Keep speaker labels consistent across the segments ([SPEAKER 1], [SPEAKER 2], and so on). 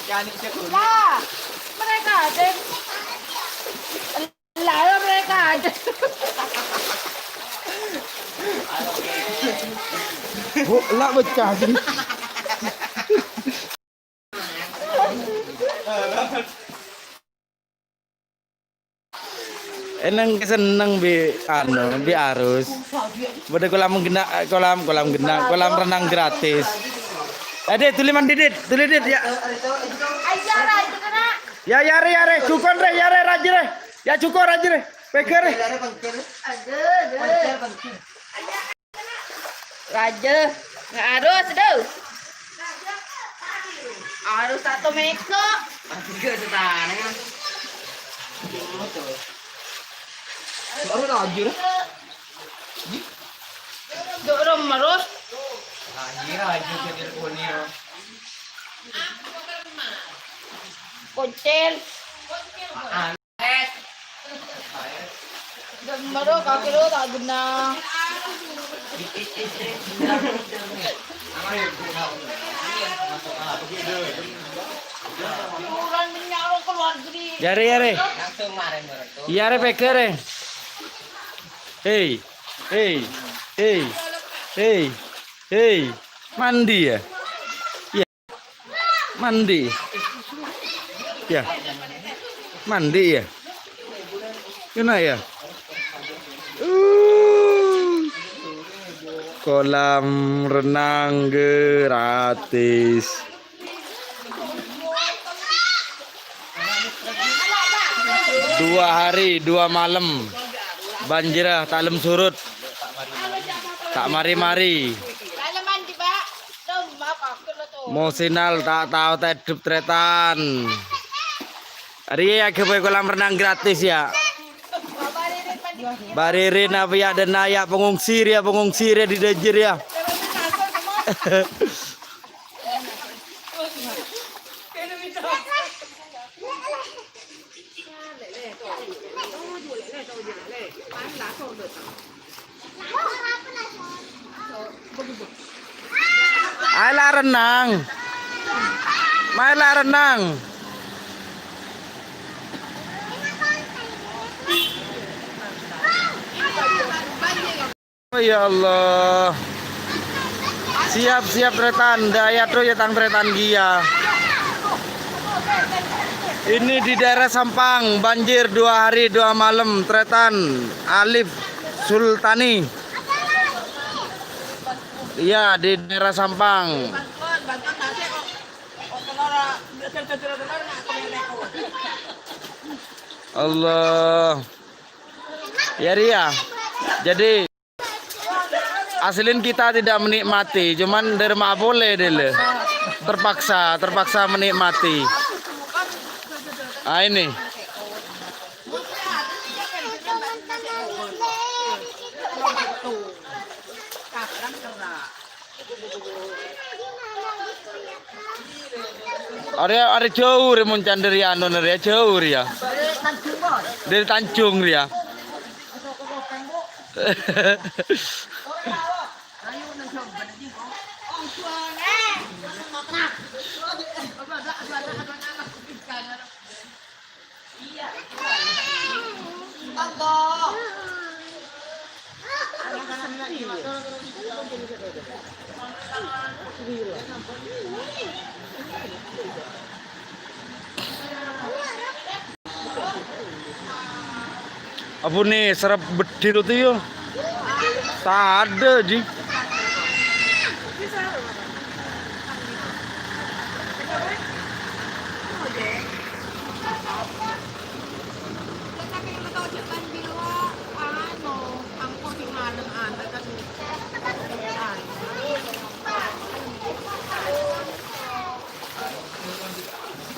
[SPEAKER 1] Lah, mereka ada. Lah, mereka ada.
[SPEAKER 2] Bu, lah pecah sih. Eneng seneng bi bi arus. Bade kolam renang gratis. Didit, tuliman didit ya.
[SPEAKER 1] Ayah, itu kena.
[SPEAKER 2] Ya yare, cukon re, yare rajre. Ya cukon rajre. Peker.
[SPEAKER 1] Ada. Raja, nggak harus tuh. Harus satu meko.
[SPEAKER 2] Baru rajre.
[SPEAKER 1] Dorong marus. Kucil. Gemaro kaki lo tak guna. Bulan menyalur keluar negeri.
[SPEAKER 2] Yare. Yare peker. Hey. Mandi ya? Iya. Mandi. Ya. Mandi ya? Gimana ya? Kolam renang gratis. Dua hari, 2 malam. Banjir tak surut. Tak mari-mari. Mosinal tak tahu hidup tretan. Hari ya ke kolam renang gratis ya. Baririn apa ya dan ya pengungsi ya di Dejir ya. Ayolah renang. Mainlah renang. Oh ya Allah. Siap tretan, daya tuh ya tang tretan gia. Ini di daerah Sampang, banjir 2 hari 2 malam, tretan Alif Sultani. Iya, di daerah Sampang. Allah. Ya Ria. Jadi aslin kita tidak menikmati, cuman derma boleh deh. Terpaksa menikmati. Ah ini. Ada jauh remuncan dari anu ya jauh ya. Dari Tanjung ya. Apa nih serap bedil tuh yo? Tak ada ji.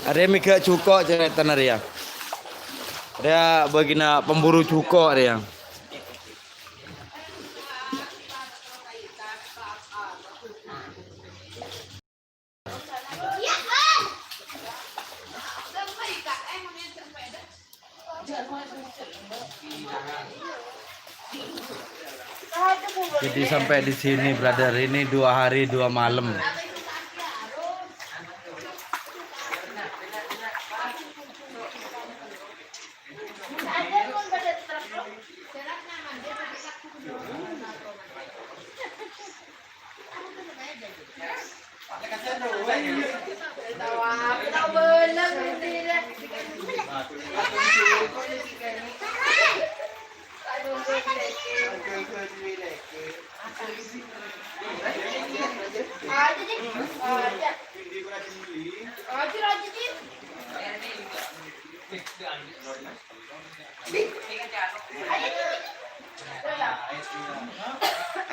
[SPEAKER 2] Ada mika cuko cewek tenar ya. Dia begina pemburu cuko dia. Jadi sampai di sini brother, ini 2 hari 2 malam.
[SPEAKER 1] Tawa belang hindi na.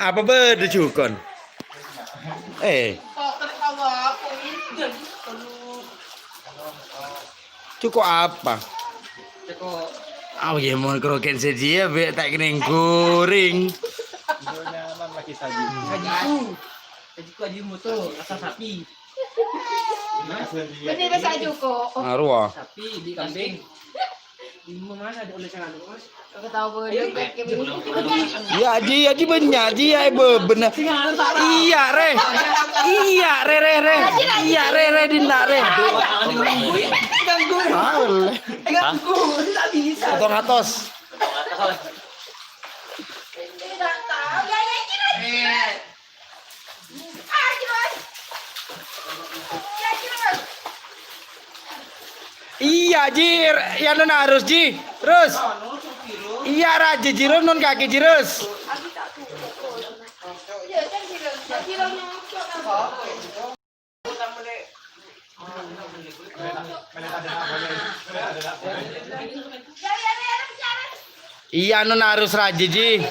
[SPEAKER 2] Apa beda cukon? Cukup apa? Oh ya mau kroken saja be tak kena goreng.
[SPEAKER 3] Sajiku aji moto asal sapi.
[SPEAKER 1] Benih na sa Juko.
[SPEAKER 2] Arwah.
[SPEAKER 3] Sapi di kambing. Di mana ada oleh sangat mas.
[SPEAKER 1] Ketawa belang
[SPEAKER 2] Ya Ji banyak Ji ya benar. Iya re. Iya re. Iya re dina re.
[SPEAKER 3] Ganggu, tidak bisa.
[SPEAKER 2] Atos. Iya Ji, ya non harus Ji. Terus. Iya raja Ji non kaki jirus. Iya non harus raja Ji.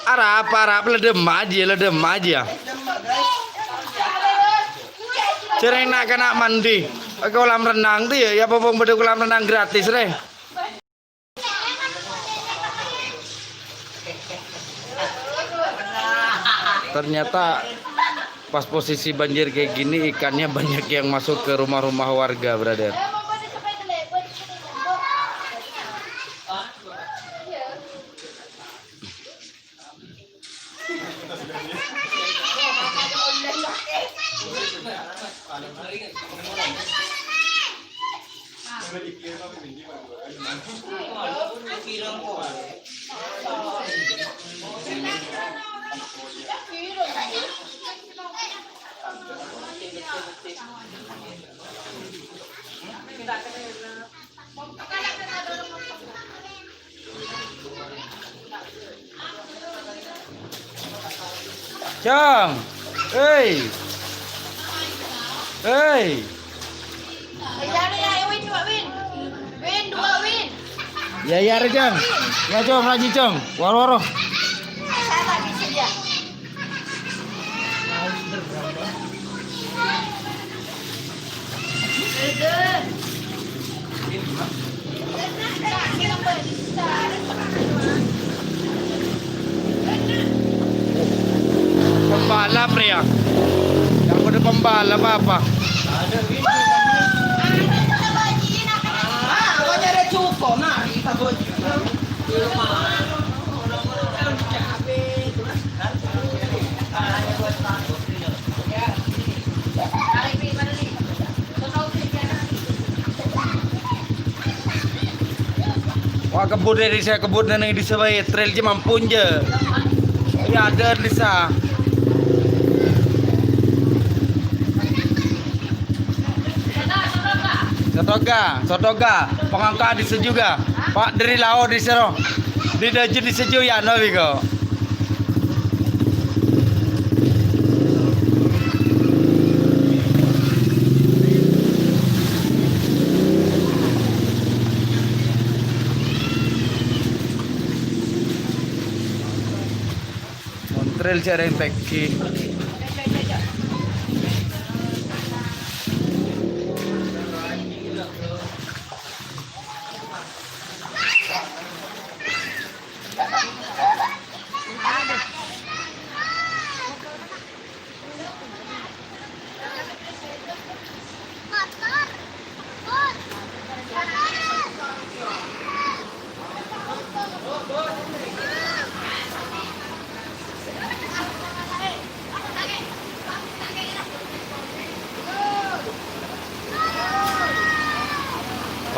[SPEAKER 2] Arap ledem aja. Cereng nak kena mandi. Kolam renang tuh ya popong beda kolam renang gratis re. Ternyata pas posisi banjir kayak gini ikannya banyak yang masuk ke rumah-rumah warga, brother. Cang, hey.
[SPEAKER 1] Win.
[SPEAKER 2] Ya re Cang. Ya Cong, lagi Cong. Waro.
[SPEAKER 1] Saya lagi saja.
[SPEAKER 2] Pembalap ya. Yang udah pembalap apa?
[SPEAKER 3] Ada cukup, nah kita buat.
[SPEAKER 2] Wah kebun dari saya kebun dan di sebagai trail je mampun je. Ya ada di sana. Sotoga, pengangkat di sejuga. Pak dari laut di sero. Di daju di seju ya no biko. Trail cara yang peki.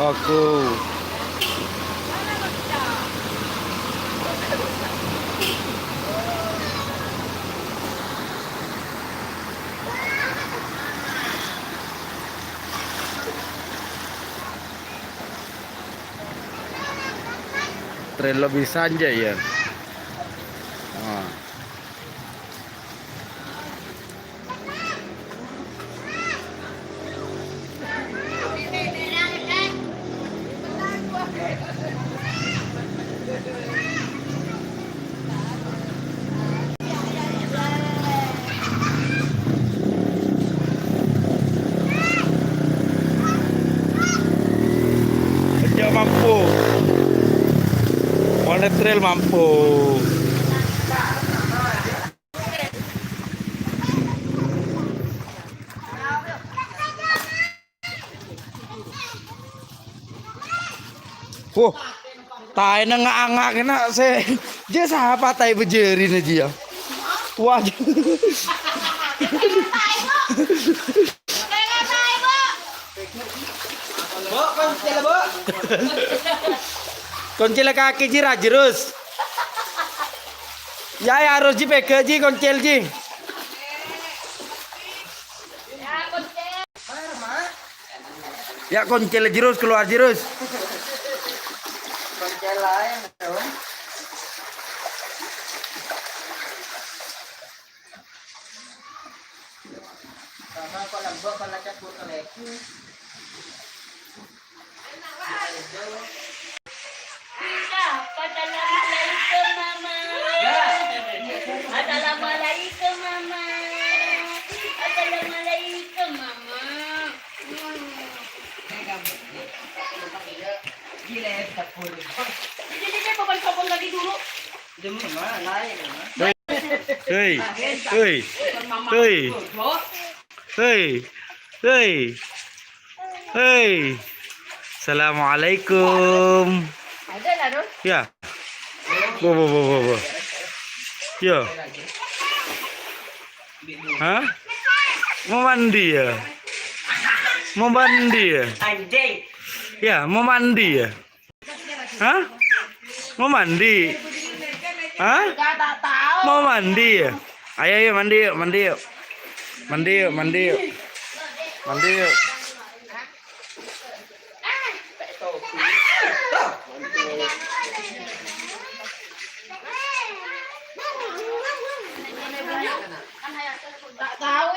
[SPEAKER 2] Aku. Trail lebih saja ya. Nah. Sejak mampu. Warna trail mampu. Wah, tai na nganga kena se. Dia siapa tai bejeri na dia. Wah.
[SPEAKER 3] Bo, konsil bo.
[SPEAKER 2] Koncel kaki ji rajrus. Ya harus ji peke ji koncel ji. Ya koncel jirus keluar jirus.
[SPEAKER 3] Konsil lain dong. Sama ko lang bo, ko lang cat puto le.
[SPEAKER 1] Assalamualaikum mama. Assalamualaikum mama. Assalamualaikum mama.
[SPEAKER 3] Gila tak pun.
[SPEAKER 1] Jadi saya papan-papan lagi dulu.
[SPEAKER 3] Demi mana lain.
[SPEAKER 2] Hei, hei, hei, hei, hei, hei. Assalamualaikum.
[SPEAKER 1] Ada lah dong.
[SPEAKER 2] Ya. Bo. Ya. Hah? Mau mandi ya? Mau mandi ya?
[SPEAKER 3] Anjing.
[SPEAKER 2] Ya, mau mandi ya? Hah? Mau mandi? Hah?
[SPEAKER 1] Tak tahu.
[SPEAKER 2] Mau mandi ya? Ayo mandi yuk, mandi yuk. Mandi yuk, mandi yuk. Mandi yuk.
[SPEAKER 1] Tak tahu